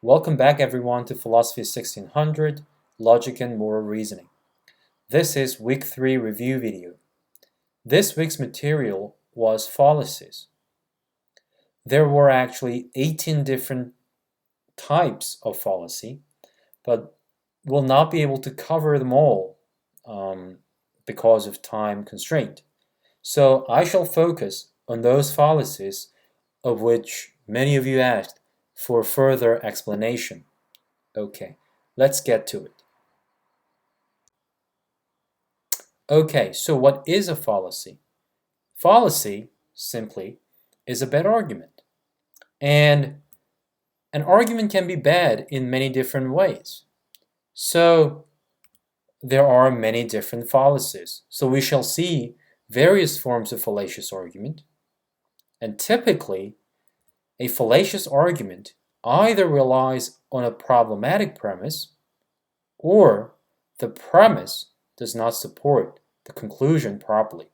Welcome back everyone to Philosophy 1600, Logic and Moral Reasoning. This is week 3 review video. This week's material was fallacies. There were actually 18 different types of fallacy, but we'll not be able to cover them all because of time constraint. So I shall focus on those fallacies of which many of you asked for further explanation. Okay, let's get to it. Okay, so what is a fallacy? Fallacy, simply, is a bad argument. And an argument can be bad in many different ways. So there are many different fallacies. So we shall see various forms of fallacious argument. And typically, a fallacious argument either relies on a problematic premise or the premise does not support the conclusion properly.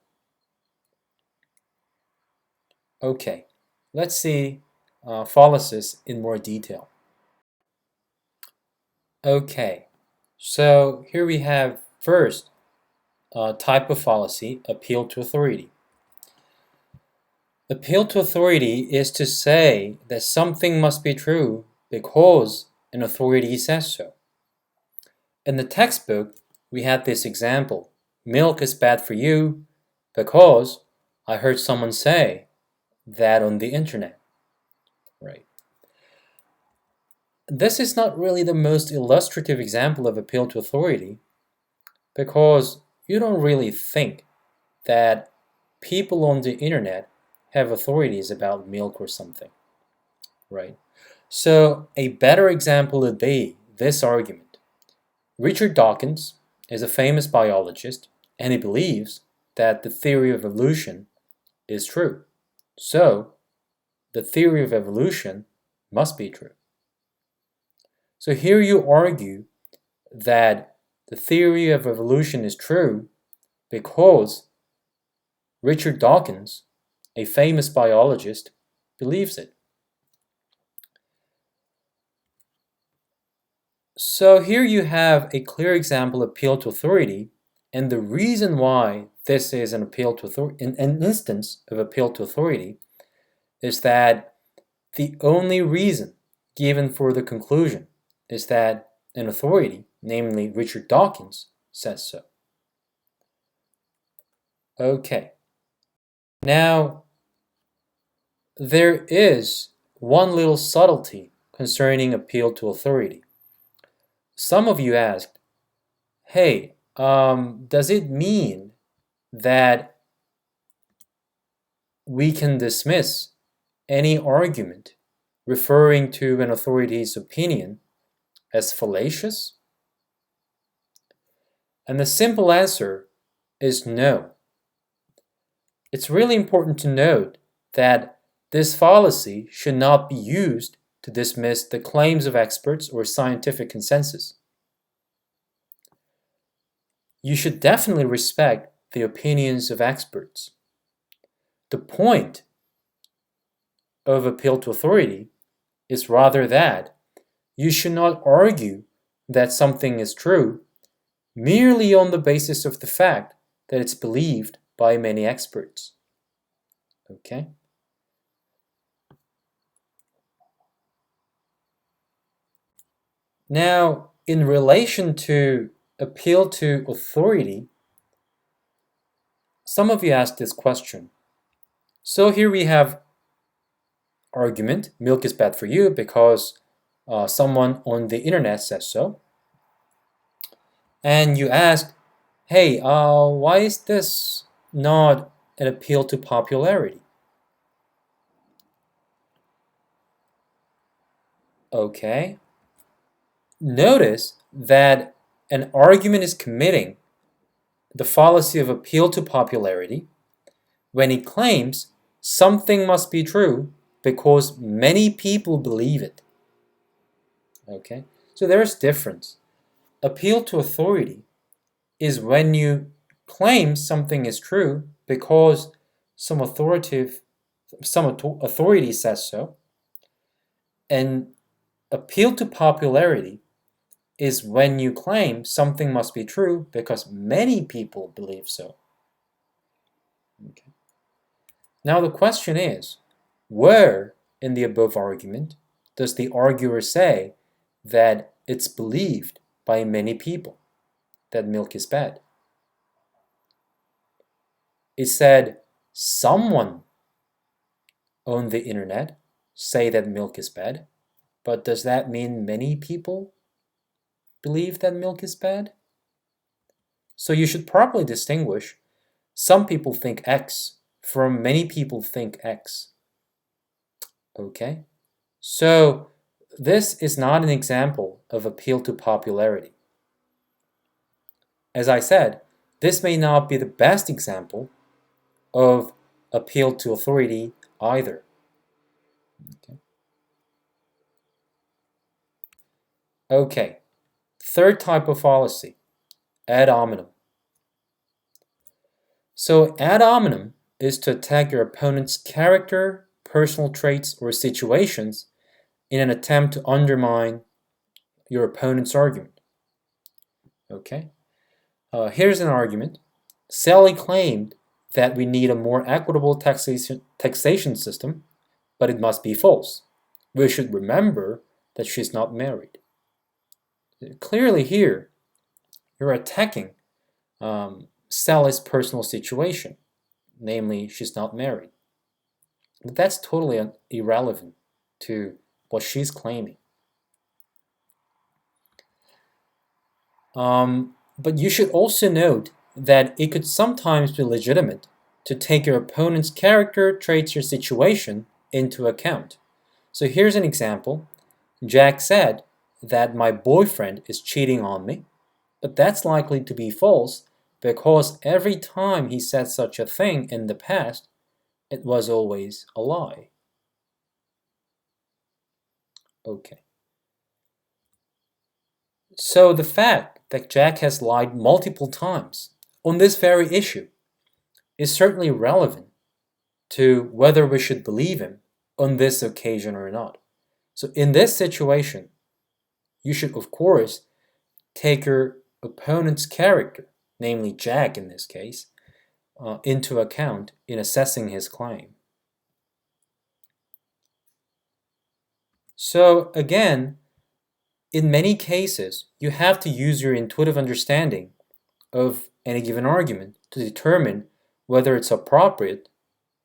Okay, let's see fallacies in more detail. Okay, so here we have first type of fallacy, appeal to authority. Appeal to authority is to say that something must be true because an authority says so. In the textbook, we had this example: milk is bad for you because I heard someone say that on the internet. Right. This is not really the most illustrative example of appeal to authority because you don't really think that people on the internet have authorities about milk or something, right? So a better example would be this argument. Richard Dawkins is a famous biologist and he believes that the theory of evolution is true. So the theory of evolution must be true. So here you argue that the theory of evolution is true because Richard Dawkins, a famous biologist, believes it. So here you have a clear example of appeal to authority, and the reason why this is an appeal to authority, an instance of appeal to authority, is that the only reason given for the conclusion is that an authority, namely Richard Dawkins, says so. Okay. Now, there is one little subtlety concerning appeal to authority. Some of you asked, hey, does it mean that we can dismiss any argument referring to an authority's opinion as fallacious? And the simple answer is no. It's really important to note that this fallacy should not be used to dismiss the claims of experts or scientific consensus. You should definitely respect the opinions of experts. The point of appeal to authority is rather that you should not argue that something is true merely on the basis of the fact that it's believed by many experts. Okay? Now, in relation to appeal to authority, some of you asked this question. So here we have argument, milk is bad for you because someone on the internet says so. And you asked, hey, why is this not an appeal to popularity? Okay. Notice that an argument is committing the fallacy of appeal to popularity when it claims something must be true because many people believe it. Okay, so there's difference. Appeal to authority is when you claim something is true because some authority says so, and appeal to popularity is when you claim something must be true because many people believe so. Okay. Now the question is, where in the above argument does the arguer say that it's believed by many people that milk is bad? It said someone on the internet say that milk is bad, but does that mean many people believe that milk is bad? So you should properly distinguish some people think X from many people think X. Okay? So this is not an example of appeal to popularity. As I said, this may not be the best example of appeal to authority either. Okay, third type of fallacy, ad hominem. So ad hominem is to attack your opponent's character, personal traits, or situations in an attempt to undermine your opponent's argument. Okay, here's an argument. Sally claimed that we need a more equitable taxation system, but it must be false. We should remember that she's not married. Clearly here, you're attacking Sally's personal situation, namely she's not married. But that's totally irrelevant to what she's claiming. But you should also note that it could sometimes be legitimate to take your opponent's character, traits, or situation into account. So here's an example. Jack said that my boyfriend is cheating on me, but that's likely to be false because every time he said such a thing in the past, it was always a lie. Okay. So the fact that Jack has lied multiple times on this very issue is certainly relevant to whether we should believe him on this occasion or not. So in this situation, you should, of course, take your opponent's character, namely Jack in this case, into account in assessing his claim. So again, in many cases, you have to use your intuitive understanding of any given argument to determine whether it's appropriate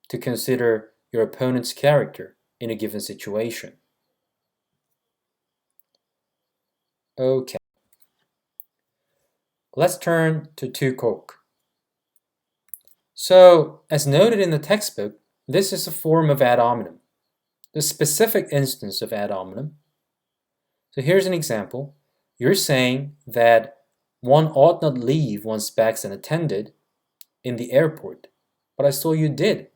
to consider your opponent's character in a given situation. Okay. Let's turn to tu quoque. So, as noted in the textbook, this is a form of ad hominem, the specific instance of ad hominem. So here's an example. You're saying that one ought not leave one's bags unattended in the airport, but I saw you did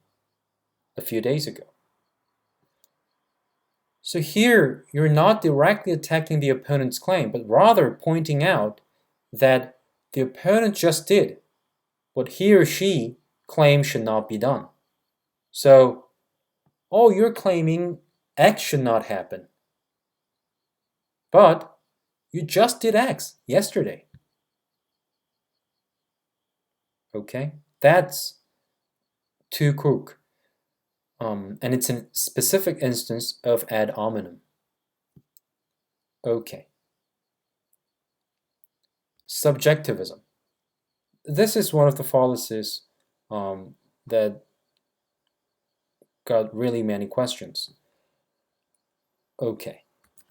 a few days ago. So here, you're not directly attacking the opponent's claim, but rather pointing out that the opponent just did what he or she claims should not be done. So, oh, you're claiming X should not happen, but you just did X yesterday. Okay, that's tu quoque. And it's a specific instance of ad hominem. Okay. Subjectivism. This is one of the fallacies that got really many questions. Okay.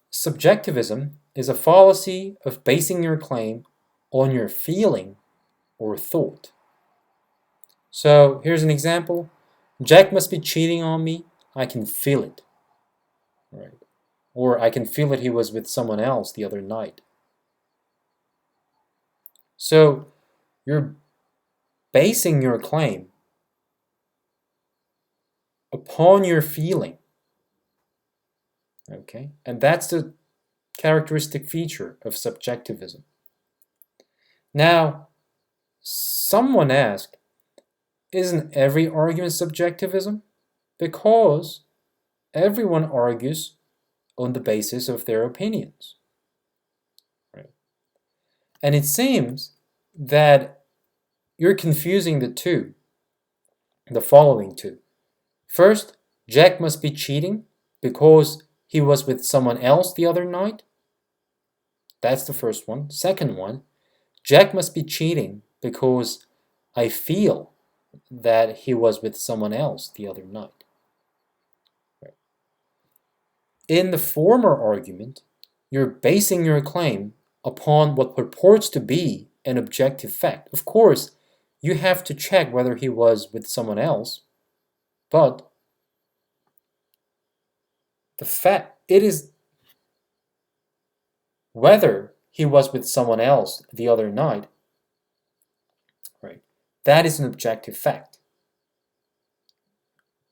Subjectivism is a fallacy of basing your claim on your feeling or thought. So here's an example. Jack must be cheating on me. I can feel it. Right. Or I can feel that he was with someone else the other night. So you're basing your claim upon your feeling. Okay? And that's the characteristic feature of subjectivism. Now, someone asked, isn't every argument subjectivism? Because everyone argues on the basis of their opinions. Right? And it seems that you're confusing the following two. First, Jack must be cheating because he was with someone else the other night. That's the first one. Second one, Jack must be cheating because I feel that he was with someone else the other night. Right. In the former argument, you're basing your claim upon what purports to be an objective fact. Of course, you have to check whether he was with someone else, but the fact it is whether he was with someone else the other night, right? That is an objective fact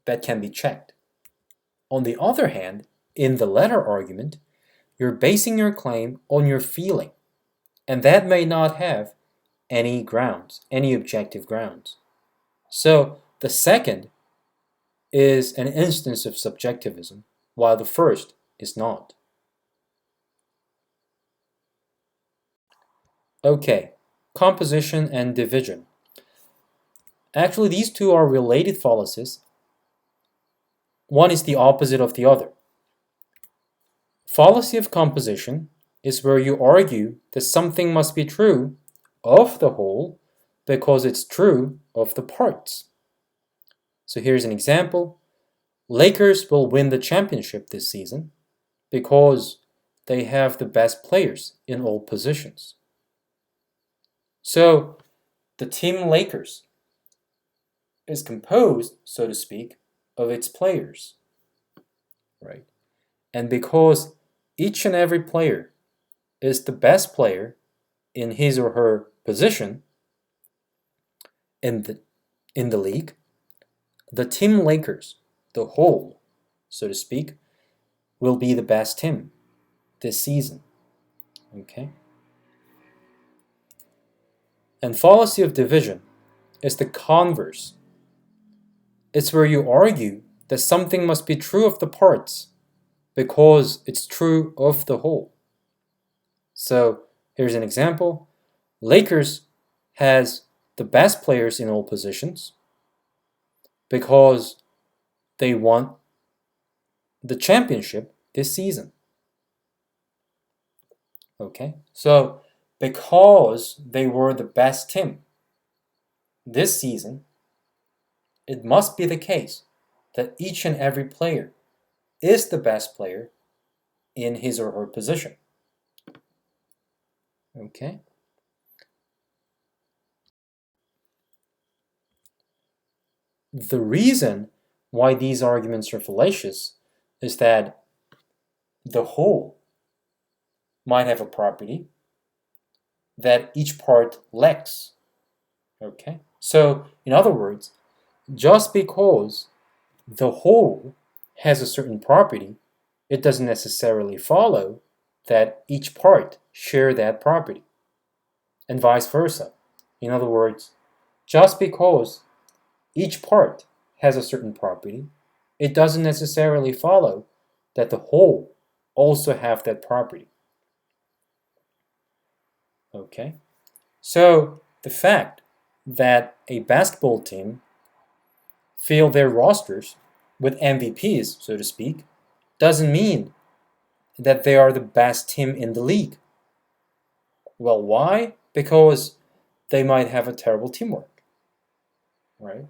that can be checked. On the other hand, in the latter argument, you're basing your claim on your feeling, and that may not have any grounds, any objective grounds. So the second is an instance of subjectivism, while the first is not. Okay, composition and division. Actually, these two are related fallacies. One is the opposite of the other. Fallacy of composition is where you argue that something must be true of the whole because it's true of the parts. So here's an example. Lakers will win the championship this season because they have the best players in all positions. So the team Lakers is composed, so to speak, of its players, right? And because each and every player is the best player in his or her position in the league, the team Lakers, the whole, so to speak, will be the best team this season. Okay? And fallacy of division is the converse. It's where you argue that something must be true of the parts because it's true of the whole. So here's an example. Lakers has the best players in all positions because they won the championship this season. Okay, so because they were the best team this season, it must be the case that each and every player is the best player in his or her position. Okay. The reason why these arguments are fallacious is that the whole might have a property that each part lacks. Okay? So, in other words, just because the whole has a certain property, it doesn't necessarily follow that each part share that property, and vice versa. In other words, just because each part has a certain property, it doesn't necessarily follow that the whole also have that property. Okay? So the fact that a basketball team fill their rosters with MVPs, so to speak, doesn't mean that they are the best team in the league. Well, why? Because they might have a terrible teamwork, right?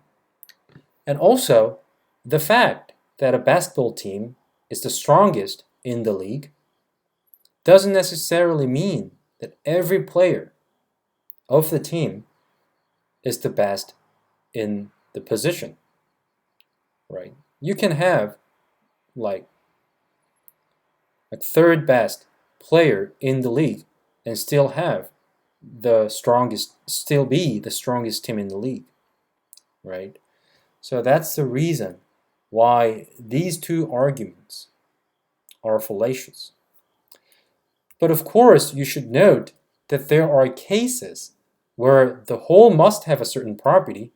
And also, the fact that a basketball team is the strongest in the league doesn't necessarily mean that every player of the team is the best in the position, right? You can have like a third best player in the league and still be the strongest team in the league, right? So that's the reason why these two arguments are fallacious. But of course, you should note that there are cases where the whole must have a certain property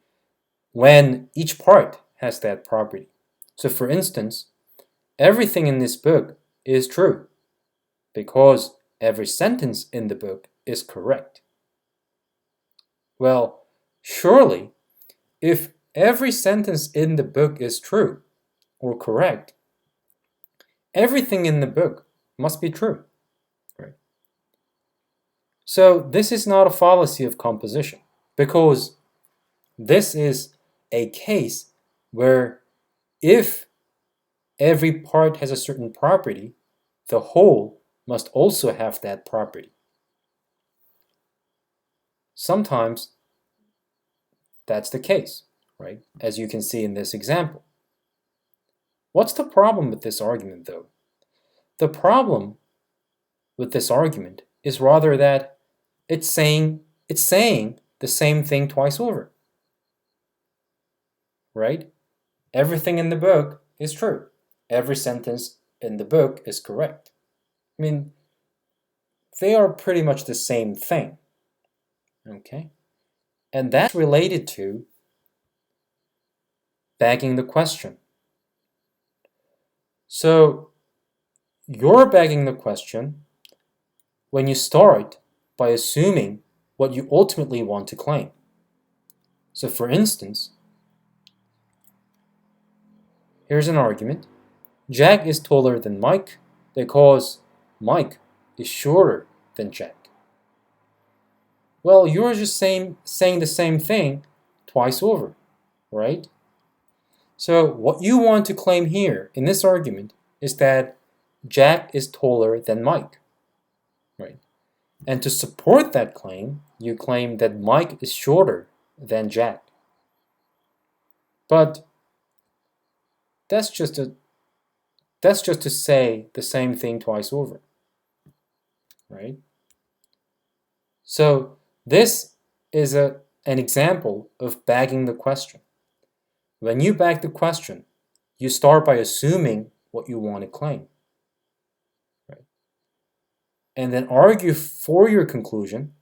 when each part has that property. So for instance, everything in this book is true, because every sentence in the book is correct. Well, surely, if every sentence in the book is true or correct, everything in the book must be true. Right? So this is not a fallacy of composition, because this is a case where if every part has a certain property, the whole must also have that property. Sometimes that's the case, right? As you can see in this example. What's the problem with this argument, though? The problem with this argument is rather that it's saying the same thing twice over, right? Everything in the book is true. Every sentence in the book is correct. I mean, they are pretty much the same thing, okay? And that's related to bagging the question. So you're bagging the question when you start by assuming what you ultimately want to claim. So for instance, here's an argument. Jack is taller than Mike because Mike is shorter than Jack. Well, you're just saying the same thing twice over, right? So what you want to claim here in this argument is that Jack is taller than Mike, right? And to support that claim, you claim that Mike is shorter than Jack. But that's just to say the same thing twice over, right? So this is an example of bagging the question. When you bag the question, you start by assuming what you want to claim, right? And then argue for your conclusion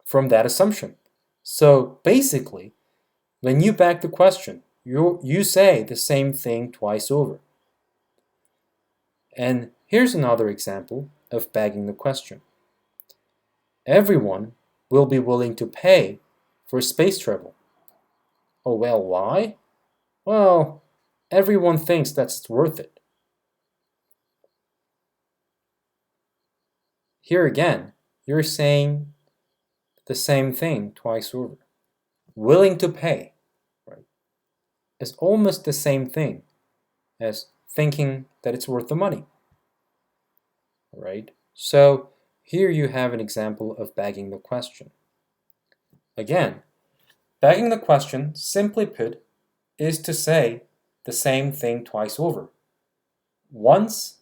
from that assumption. So basically, when you bag the question, you say the same thing twice over. And here's another example of bagging the question. Everyone will be willing to pay for space travel. Oh, well, why? Well, everyone thinks that's worth it. Here again, you're saying the same thing twice over. Willing to pay, right, is almost the same thing as thinking that it's worth the money, right? So here you have an example of bagging the question. Again, bagging the question, simply put, is to say the same thing twice over. Once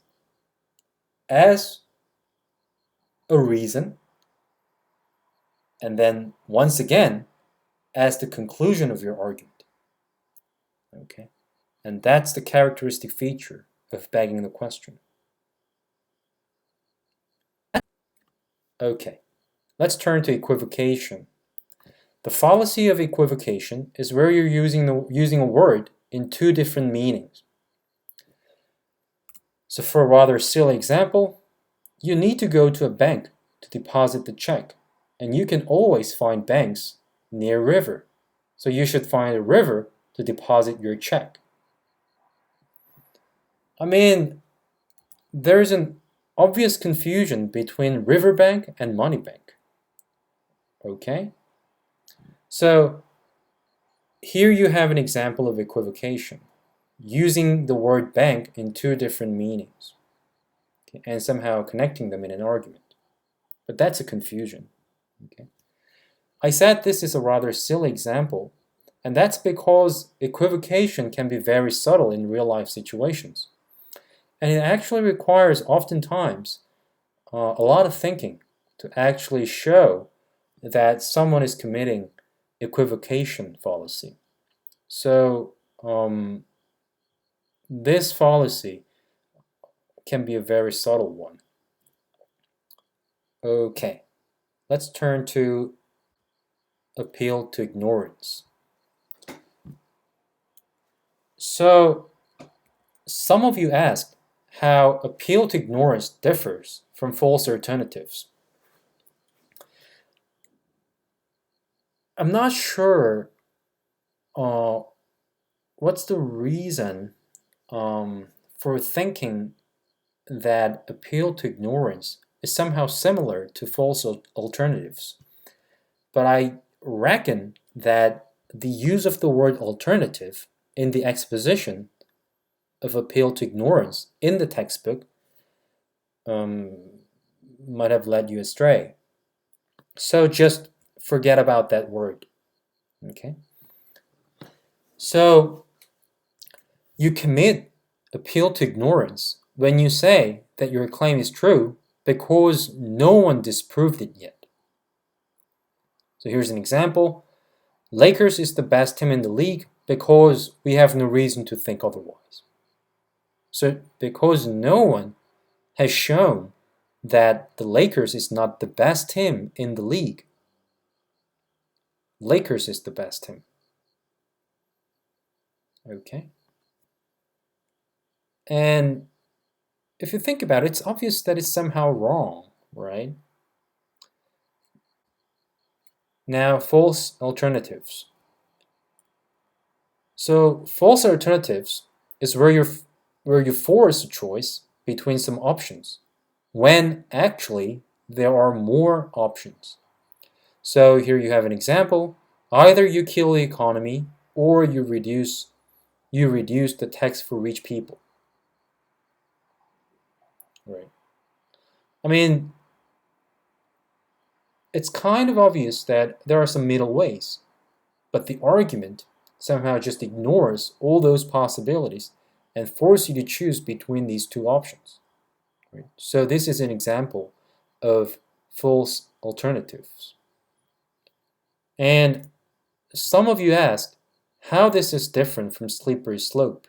as a reason, and then once again as the conclusion of your argument. Okay? And that's the characteristic feature of bagging the question. Okay, let's turn to equivocation. The fallacy of equivocation is where you're using a word in two different meanings. So for a rather silly example, you need to go to a bank to deposit the check, and you can always find banks near a river. So you should find a river to deposit your check. I mean, there's an obvious confusion between riverbank and money bank. Okay? So here you have an example of equivocation, using the word bank in two different meanings, okay, and somehow connecting them in an argument. But that's a confusion. Okay? I said this is a rather silly example, and that's because equivocation can be very subtle in real-life situations. And it actually requires, oftentimes, a lot of thinking to actually show that someone is committing equivocation fallacy. So this fallacy can be a very subtle one. Okay, let's turn to appeal to ignorance. So some of you asked, how appeal to ignorance differs from false alternatives. I'm not sure what's the reason for thinking that appeal to ignorance is somehow similar to false alternatives. But I reckon that the use of the word alternative in the exposition of appeal to ignorance in the textbook might have led you astray. So just forget about that word. Okay? So you commit appeal to ignorance when you say that your claim is true because no one disproved it yet. So here's an example. Lakers is the best team in the league because we have no reason to think otherwise. So because no one has shown that the Lakers is not the best team in the league, Lakers is the best team. Okay? And if you think about it, it's obvious that it's somehow wrong, right? Now, false alternatives. So false alternatives is where you force a choice between some options, when actually there are more options. So here you have an example. Either you kill the economy or you reduce the tax for rich people. Right. I mean, it's kind of obvious that there are some middle ways, but the argument somehow just ignores all those possibilities and forces you to choose between these two options. Right? So this is an example of false alternatives. And some of you asked how this is different from slippery slope.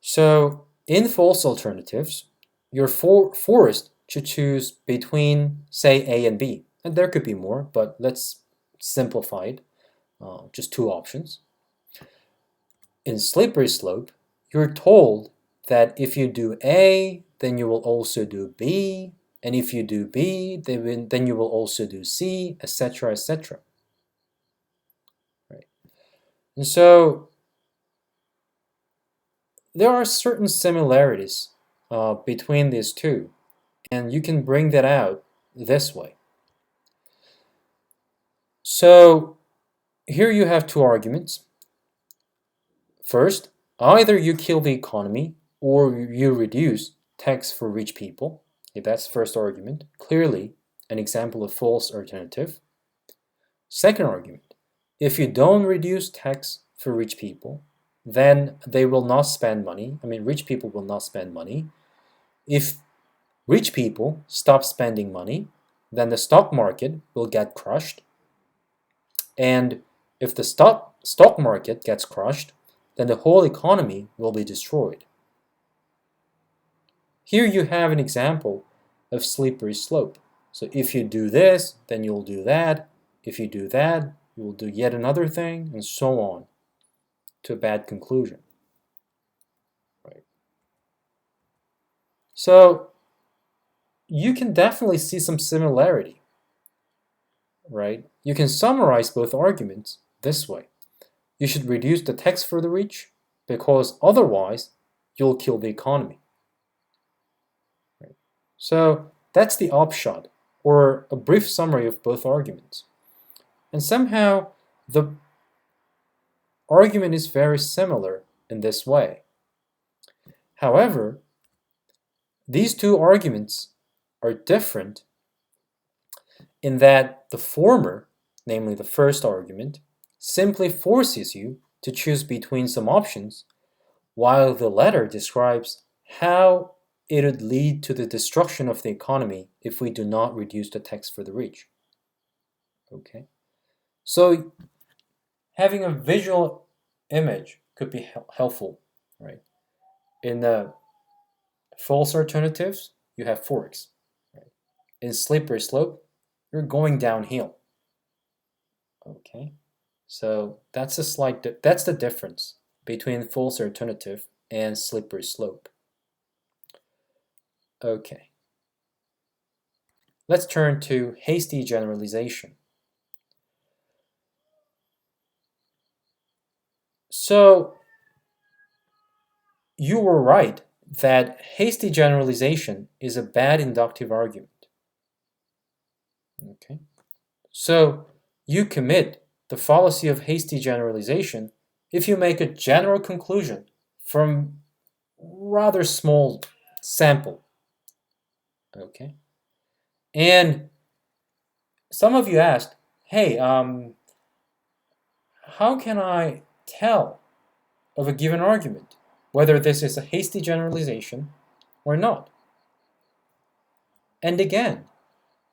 So in false alternatives, you're forced to choose between, say, A and B. And there could be more, but let's simplify it. Just two options. In slippery slope, you're told that if you do A, then you will also do B, and if you do B, then you will also do C, etc., etc. Right. And so there are certain similarities between these two, and you can bring that out this way. So here you have two arguments. First, either you kill the economy or you reduce tax for rich people. Okay, that's first argument. Clearly an example of false alternative. Second argument, if you don't reduce tax for rich people, then they will not spend money. I mean, rich people will not spend money. If rich people stop spending money, then the stock market will get crushed. And if the stock market gets crushed, then the whole economy will be destroyed. Here you have an example of slippery slope. So if you do this, then you'll do that. If you do that, you will do yet another thing, and so on, to a bad conclusion. Right. So you can definitely see some similarity. Right? You can summarize both arguments this way. You should reduce the tax for the rich because otherwise you'll kill the economy. Right? So that's the upshot, or a brief summary of both arguments. And somehow the argument is very similar in this way. However, these two arguments are different in that the former, namely the first argument, simply forces you to choose between some options, while the latter describes how it would lead to the destruction of the economy if we do not reduce the tax for the rich. Okay, so having a visual image could be helpful, right? In the false alternatives, you have forks. Right? In slippery slope, you're going downhill. Okay, so that's the difference between false alternative and slippery slope. Okay. Let's turn to hasty generalization. So, you were right that hasty generalization is a bad inductive argument. Okay. So, you commit the fallacy of hasty generalization if you make a general conclusion from rather small sample. Okay. And some of you asked, hey, how can I tell of a given argument whether this is a hasty generalization or not? And again,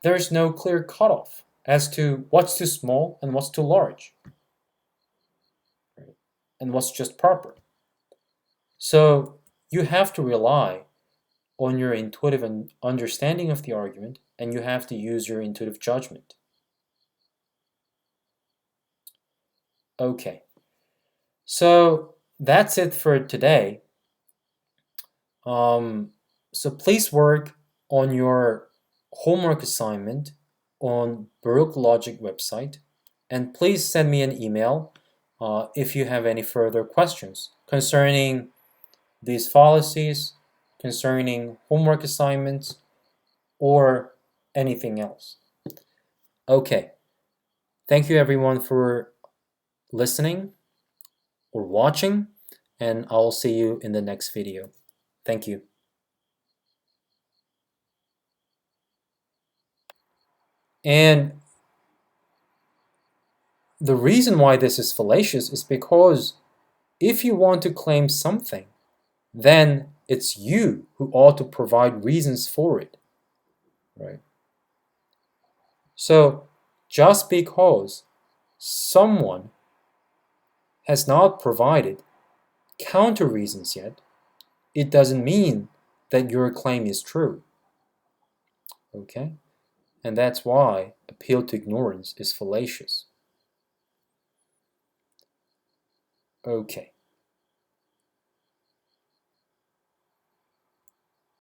there is no clear cutoff as to what's too small and what's too large, right? And what's just proper. So you have to rely on your intuitive understanding of the argument, and you have to use your intuitive judgment. Okay, so that's it for today. So please work on your homework assignment on Baruch Logic website, and please send me an email if you have any further questions concerning these fallacies, concerning homework assignments, or anything else. Okay, thank you everyone for listening or watching, and I'll see you in the next video. Thank you. And the reason why this is fallacious is because if you want to claim something, then it's you who ought to provide reasons for it, right? So just because someone has not provided counter reasons yet, it doesn't mean that your claim is true, okay? And that's why appeal to ignorance is fallacious. Okay.